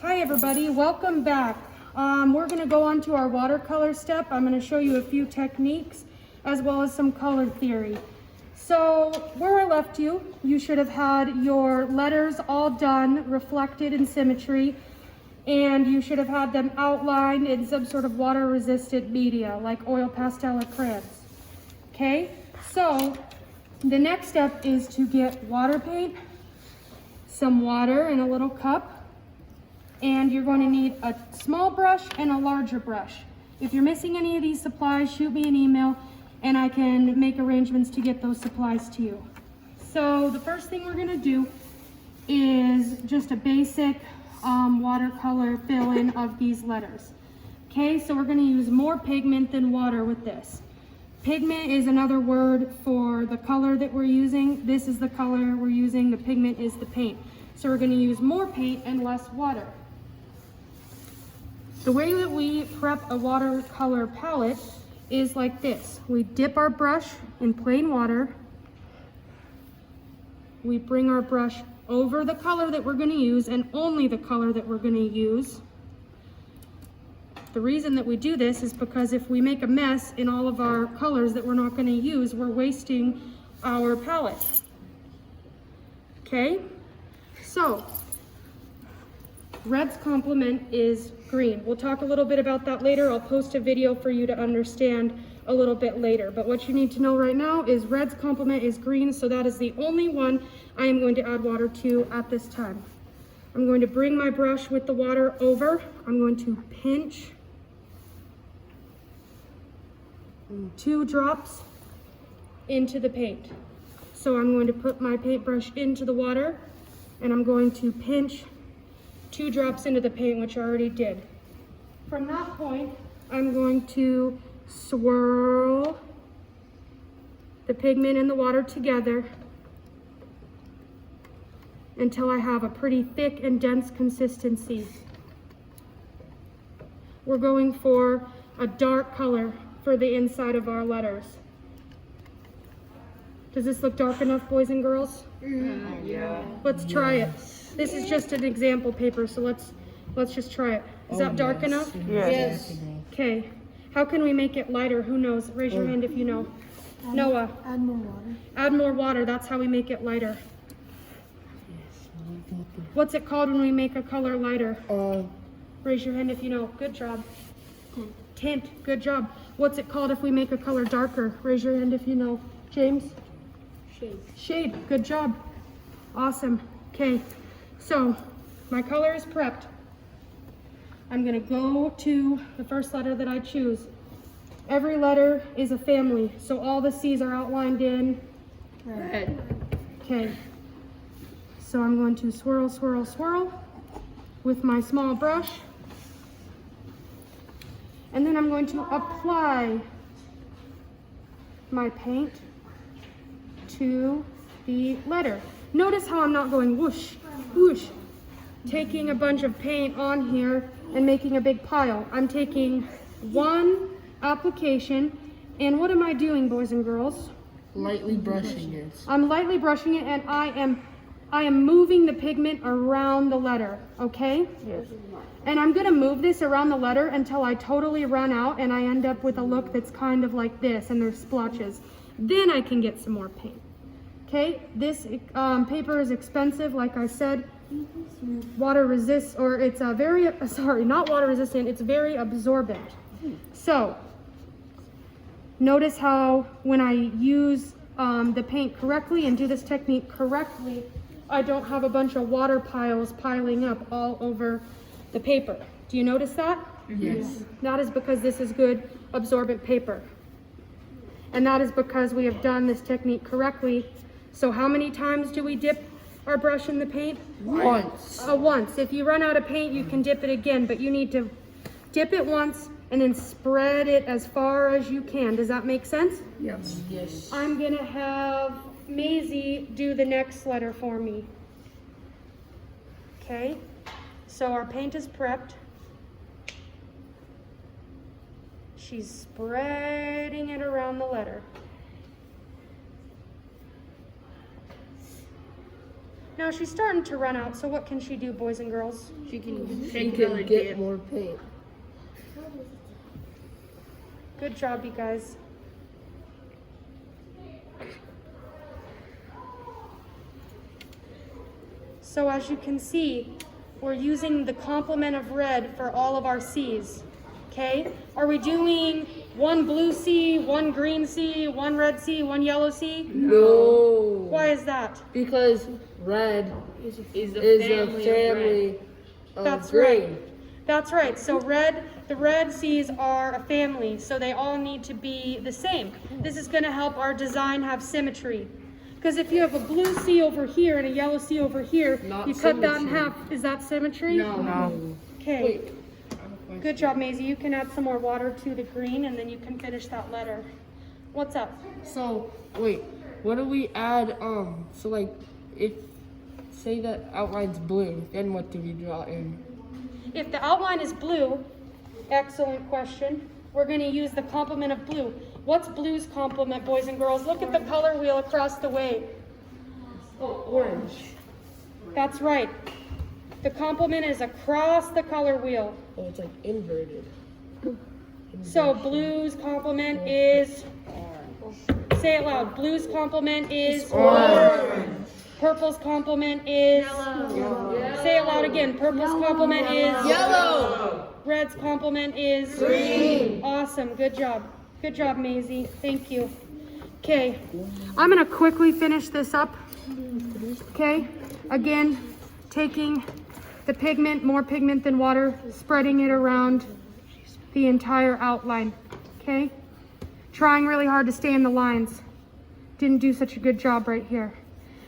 Hi everybody, welcome back. We're going to go on to our watercolor step. I'm going to show you a few techniques as well as some color theory. So where I left you, you should have had your letters all done, reflected in symmetry, and you should have had them outlined in some sort of water resistant media like oil pastel or crayons. Okay, so the next step is to get water paint, some water in a little cup, and you're going to need a small brush and a larger brush. If you're missing any of these supplies, shoot me an email and I can make arrangements to get those supplies to you. So the first thing we're going to do is just a basic watercolor fill-in of these letters. Okay, so we're going to use more pigment than water with this. Pigment is another word for the color that we're using. This is the color we're using. The pigment is the paint. So we're going to use more paint and less water. The way that we prep a watercolor palette is like this. We dip our brush in plain water. We bring our brush over the color that we're going to use and only the color that we're going to use. The reason that we do this is because if we make a mess in all of our colors that we're not going to use, we're wasting our palette. Okay? So, red's complement is green. We'll talk a little bit about that later. I'll post a video for you to understand a little bit later. But what you need to know right now is red's complement is green, so that is the only one I am going to add water to at this time. I'm going to bring my brush with the water over. I'm going to pinch 2 drops into the paint. So I'm going to put my paintbrush into the water and I'm going to pinch 2 drops into the paint, which I already did. From that point, I'm going to swirl the pigment and the water together until I have a pretty thick and dense consistency. We're going for a dark color for the inside of our letters. Does this look dark enough, boys and girls? Yeah. Let's try it. This is just an example paper, so let's just try it. Is that dark enough? Yes. Okay. How can we make it lighter? Who knows? Raise your hand if you know. Noah. Add more water. Add more water. That's how we make it lighter. What's it called when we make a color lighter? Raise your hand if you know. Good job. Tint. Good job. What's it called if we make a color darker? Raise your hand if you know. James? Shade. Shade. Good job. Awesome. Okay. So, my color is prepped. I'm going to go to the first letter that I choose. Every letter is a family, so all the C's are outlined in Red. Okay. So I'm going to swirl, swirl, swirl with my small brush. And then I'm going to apply my paint to the letter. Notice how I'm not going whoosh, whoosh, taking a bunch of paint on here and making a big pile. I'm taking one application, and what am I doing, boys and girls? Lightly brushing it. I'm lightly brushing it, and I am moving the pigment around the letter, okay? Yes. And I'm gonna move this around the letter until I totally run out and I end up with a look that's kind of like this and there's splotches. Then I can get some more paint. Okay, this paper is expensive, like I said. Water resists, or it's not water resistant, it's very absorbent. So, notice how when I use the paint correctly and do this technique correctly, I don't have a bunch of water piles piling up all over the paper. Do you notice that? Yes. That is because this is good absorbent paper. And that is because we have done this technique correctly. So how many times do we dip our brush in the paint? Once. Once. If you run out of paint, you can dip it again, but you need to dip it once and then spread it as far as you can. Does that make sense? Yes. Yes. I'm gonna have Maisie do the next letter for me. Okay, so our paint is prepped. She's spreading it around the letter. Now Now she's starting to run out, so what can she do, boys and girls? She can color get dip. more paint. Good job, you guys. So as you can see, we're using the complement of red for all of our C's, okay? Are we doing one blue C, one green C, one red C, one yellow C? No. Why is that? Because red Is is a a family family of That's green. right. That's right. So the red C's are a family, so they all need to be the same. This is going to help our design have symmetry. Because if you have a blue C over here and a yellow C over here, Not you cut that in symmetry. half. Is that symmetry? No. Okay. Wait. Good job, Maisie. You can add some more water to the green, and then you can finish that letter. What's up? So wait, what do we add? So like, if say that outline's blue, then what do we draw in? If the outline is blue, excellent question. We're going to use the complement of blue. What's blue's complement, boys and girls? Look at the color wheel across the way. Oh, orange. That's right. The complement is across the color wheel. Oh, it's like inverted. So blue's complement is, say it loud, blue's complement is Orange. Purple's complement is Yellow. Say it loud again. Purple's complement is Yellow. Red's complement is Green. Awesome. Good job. Good job, Maisie. Thank you. Okay. I'm going to quickly finish this up. Okay. Again, taking the pigment, more pigment than water, spreading it around the entire outline. Okay. Trying really hard to stay in the lines. Didn't do such a good job right here.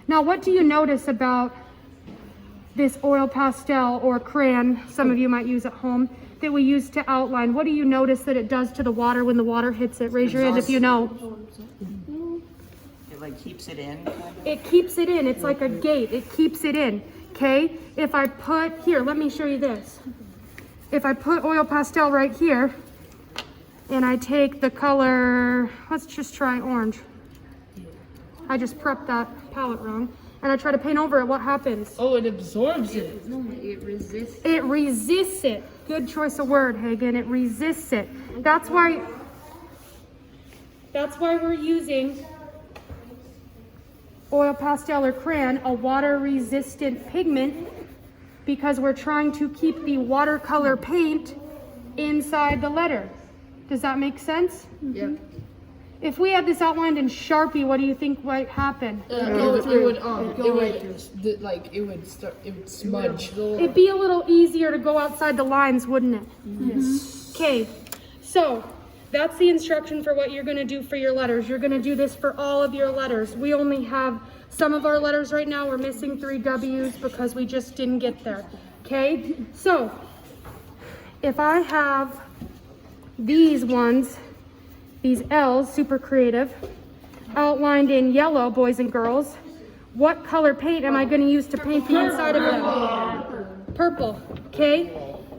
Now, what do you notice about this oil pastel or crayon, some of you might use at home, that we use to outline? What do you notice that it does to the water when the water hits it? Raise your hand if you know. It like keeps it in, kind of? It keeps it in. It's like a gate. It keeps it in. Okay? If I put, here, let me show you this. If I put oil pastel right here, and I take the color, let's just try orange. I just prepped that palette wrong. And I try to paint over it, what happens? Oh, it absorbs it. No, it resists. It resists it. Good choice of word, Hagen. It resists it. That's why we're using oil pastel or crayon, a water-resistant pigment, because we're trying to keep the watercolor paint inside the letter. Does that make sense? Yeah. If we had this outlined in Sharpie, what do you think might happen? It would smudge. It'd be a little easier to go outside the lines, wouldn't it? Yes. Okay, so that's the instruction for what you're going to do for your letters. You're going to do this for all of your letters. We only have some of our letters right now. We're missing 3 W's because we just didn't get there. Okay, so if I have these ones, these L's, super creative, outlined in yellow, boys and girls, what color paint am I going to use to paint the inside of them? Purple. Okay.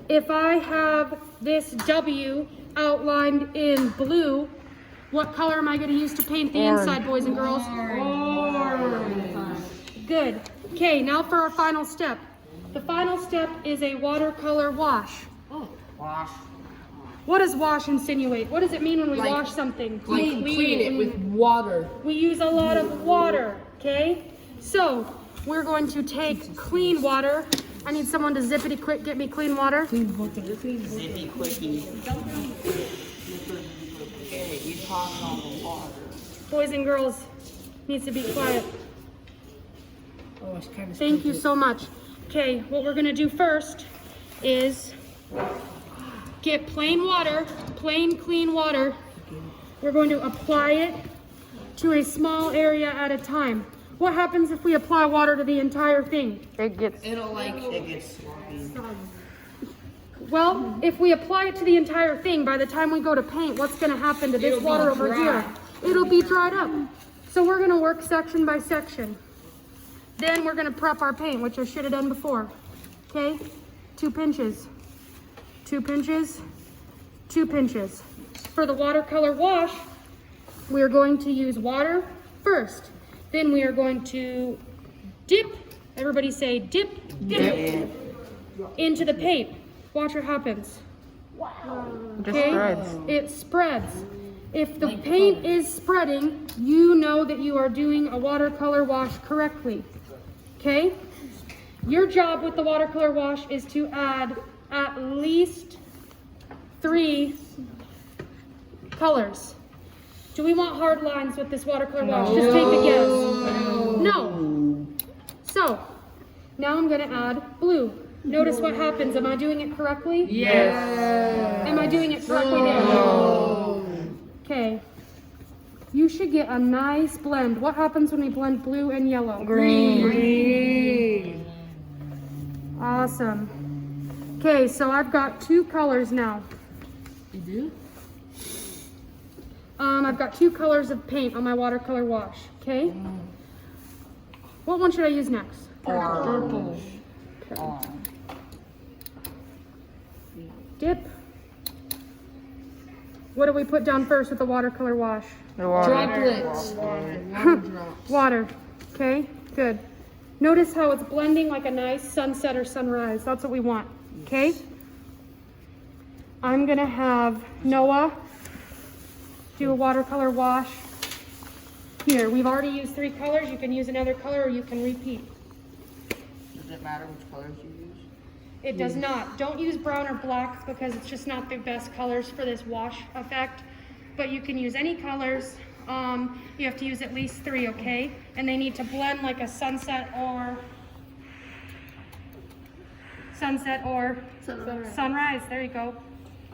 If I have this W outlined in blue, what color am I going to use to paint the inside, boys and girls? Orange. Good. Okay, now for our final step. The final step is a watercolor wash. Wash. What does wash insinuate? What does it mean when we Like- wash something? Like clean it with water. We use a lot of water, okay? So, we're going to take clean water. I need someone to zippity quick get me clean water. Zippy quickie. Okay, you talking on the water. Boys and girls, needs to be quiet. Oh, it's kind of. Thank you so much. Okay, what we're gonna do first is get plain water, plain clean water. We're going to apply it to a small area at a time. What happens if we apply water to the entire thing? It gets sloppy. Well, if we apply it to the entire thing, by the time we go to paint, what's going to happen to this It'll be water over dry. here? It'll be dried up. So we're going to work section by section. Then we're going to prep our paint, which I should have done before. Okay? 2 pinches. 2 pinches. 2 pinches. For the watercolor wash, we are going to use water first. Then we are going to dip Everybody say dip, dip, into the paint. Watch what happens. Okay? It spreads. If the paint is spreading, you know that you are doing a watercolor wash correctly. Okay? Your job with the watercolor wash is to add at least 3 colors. Do we want hard lines with this watercolor wash? Just take a guess. No. So, now I'm going to add blue. Notice what happens. Am I doing it correctly? Yes. Am I doing it correctly there? Okay. You should get a nice blend. What happens when we blend blue and yellow? Green. Awesome. Okay, so I've got 2 colors now. You do? I've got 2 colors of paint on my watercolor wash. Okay. What one should I use next? Purple. Dip. What do we put down first with the watercolor wash? Droplets. Water. Okay, good. Notice how it's blending like a nice sunset or sunrise. That's what we want. Okay? I'm gonna have Noah do a watercolor wash. Here, we've already used 3 colors. You can use another color or you can repeat. Does it matter which colors you use? It does not. Don't use brown or black because it's just not the best colors for this wash effect. But you can use any colors. You have to use at least 3, okay? And they need to blend like a sunset or sunrise. There you go.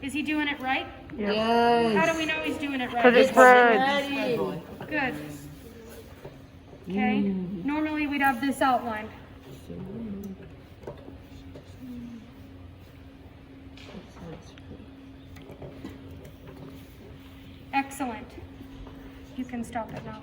Is he doing it right? Yes. How do we know he's doing it right? Because it spreads. Good. Okay. Normally we'd have this outlined. Excellent. You can stop it now.